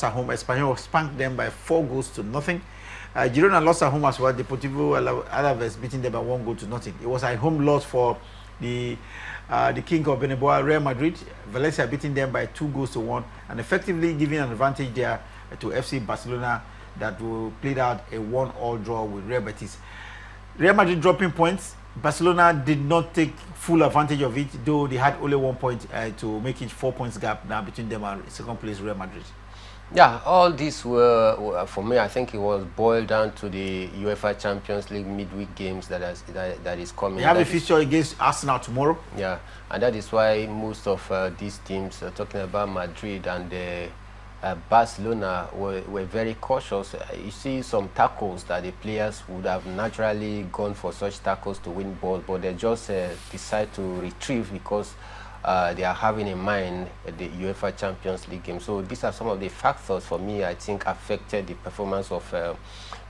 lost at home. Espanyol spanked them by 4-0. Girona lost at home as well. Deportivo Alaves beating them by 1-0. It was a home loss for the king of Beneboa, Real Madrid. Valencia beating them by 2-1 and effectively giving an advantage there to FC Barcelona that will play out a 1-1 draw with Real Betis. Real Madrid dropping points. Barcelona did not take full advantage of it, though they had only 1 point to make it 4 points gap now between them and second place Real Madrid. Yeah, all these were for me. I think it was boiled down to the UEFA Champions League midweek games that is coming. They have a fixture against Arsenal tomorrow. Yeah, and that is why most of these teams, talking about Madrid and Barcelona, were very cautious. You see some tackles that the players would have naturally gone for such tackles to win balls, but they just decide to retrieve because they are having in mind the UEFA Champions League game. So these are some of the factors for me I think affected the performance of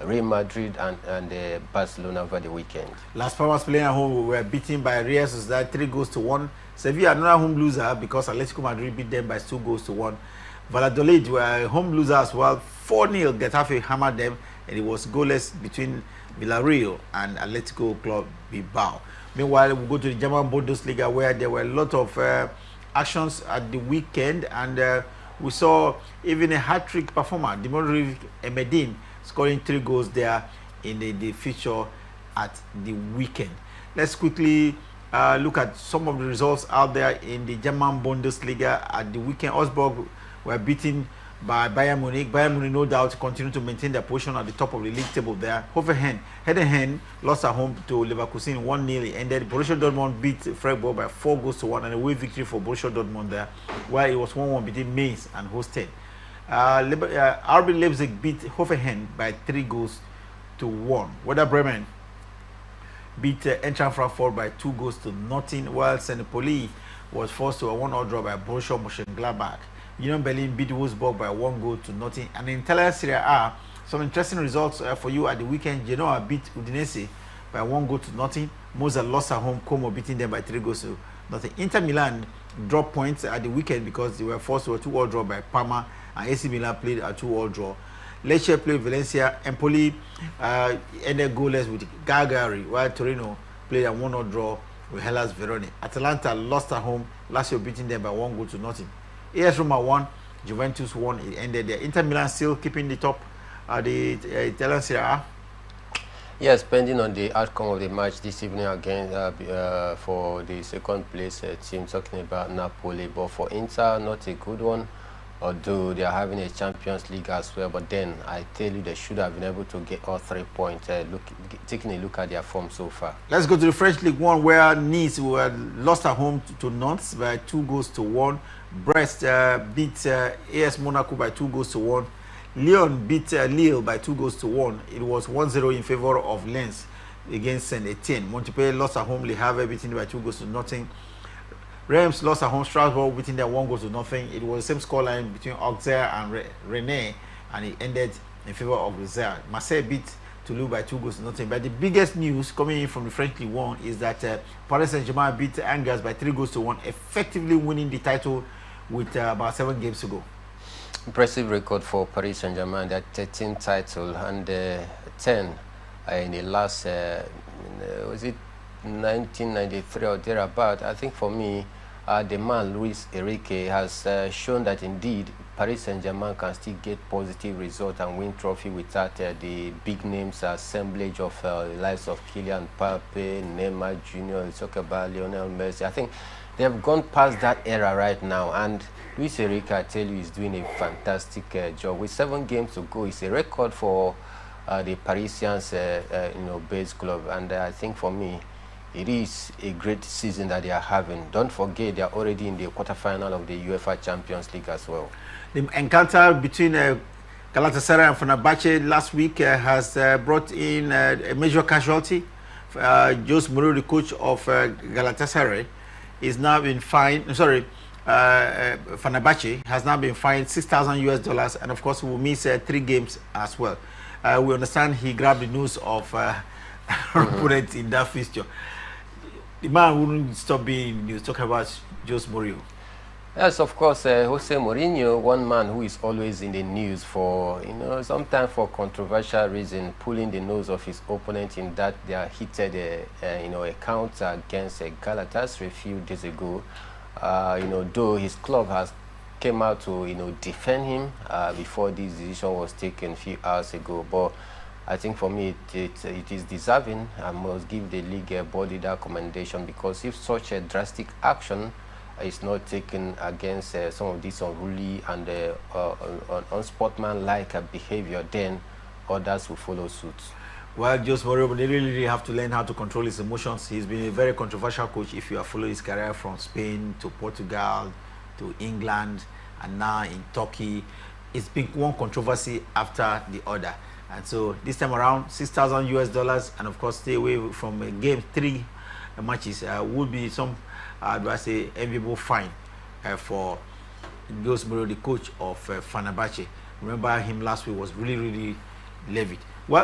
Real Madrid and Barcelona over the weekend. Las Palmas playing at home were beaten by Real Sociedad 3-1. Sevilla another home loser because Atletico Madrid beat them by 2-1. Valladolid were home loser as well. 4-0. Getafe hammered them, and it was goalless between Villarreal and Atletico Club Bilbao. Meanwhile, we go to the German Bundesliga where there were a lot of actions at the weekend, and we saw even a hat-trick performer, Dimitri Emedin, scoring 3 goals there in the fixture at the weekend. Let's quickly look at some of the results out there in the German Bundesliga at the weekend. Augsburg were beaten by Bayern Munich. Bayern Munich, no doubt, continue to maintain their position at the top of the league table there. Heidenheim lost at home to Leverkusen 1-0. It ended. Borussia Dortmund beat Freiburg by 4-1 and a away victory for Borussia Dortmund there, while it was 1-1 between Mainz and Holstein. RB Leipzig beat Hoffenheim by 3-1. Werder Bremen beat Eintracht Frankfurt by 2-0, while St. Pauli was forced to a 1-1 draw by Borussia Mönchengladbach. Union Berlin beat Wolfsburg by 1-0. And in Italian Serie A, some interesting results for you at the weekend. Genoa beat Udinese by 1-0. Monza lost at home, Como beating them by 3-0. Inter Milan dropped points at the weekend because they were forced to a 2-2 draw by Parma, and AC Milan played a 2-2 draw. Lecce played Valencia. Empoli ended goalless with Cagliari, while Torino played a 1-1 draw with Hellas Verona. Atalanta lost at home, Lazio beating them by 1-0. AS Roma won, Juventus won. It ended there. Inter Milan still keeping the top the Italian Serie A. Yes, depending on the outcome of the match this evening again for the second place team, talking about Napoli. But for Inter, not a good one, although they are having a Champions League as well. But then I tell you, they should have been able to get all 3 points. Taking a look at their form so far. Let's go to the French League 1, where Nice were lost at home to Nantes by 2-1. Brest beat AS Monaco by 2-1. Lyon beat Lille by 2-1. It was 1-0 in favor of Lens against Saint Etienne. Montpellier lost at home. Le Havre beating by 2-0. Reims lost at home. Strasbourg beating them 1-0. It was the same scoreline between Auxerre and Rennes, and it ended in favor of Auxerre. Marseille beat Toulouse by 2-0. But the biggest news coming in from the French League 1 is that Paris Saint-Germain beat Angers by 3-1, effectively winning the title with about 7 games to go. Impressive record for Paris Saint-Germain. Their 13th title and 10 in the last, was it 1993 or thereabout? I think for me, the man Luis Enrique has shown that indeed Paris Saint-Germain can still get positive results and win trophy without the big names assemblage of the likes of Kylian Mbappe, Neymar Jr., talk about Lionel Messi. I think they have gone past that era right now, and Luis Enrique, I tell you, is doing a fantastic job. With 7 games to go, it's a record for the Parisians, base club, and I think for me, it is a great season that they are having. Don't forget, they are already in the quarterfinal of the UEFA Champions League as well. The encounter between Galatasaray and Fenerbahce last week has brought in a major casualty. Jose Mourinho, the coach of Galatasaray, is now been fined. Fenerbahce has now been fined $6,000, and of course he will miss 3 games as well. We understand he grabbed the news of put it in that fixture. The man wouldn't stop being in the news talking about Jose Mourinho. Yes, of course, Jose Mourinho, one man who is always in the news for, sometimes for controversial reason, pulling the nose of his opponent in that their heated, account against Galatasaray a few days ago. Though his club has came out to, defend him before this decision was taken a few hours ago, but I think for me it is deserving. I must give the league body that commendation, because if such a drastic action is not taken against some of this unruly and unsportsmanlike behavior, then others will follow suit. Well, Jose Mourinho, they really have to learn how to control his emotions. He's been a very controversial coach. If you have followed his career from Spain to Portugal to England and now in Turkey, it's been one controversy after the other. And so this time around, $6,000 and of course stay away from game 3 matches would be some, do I say, enviable fine for Jose Mourinho, the coach of Fenerbahce. Remember him last week was really, really livid. Well.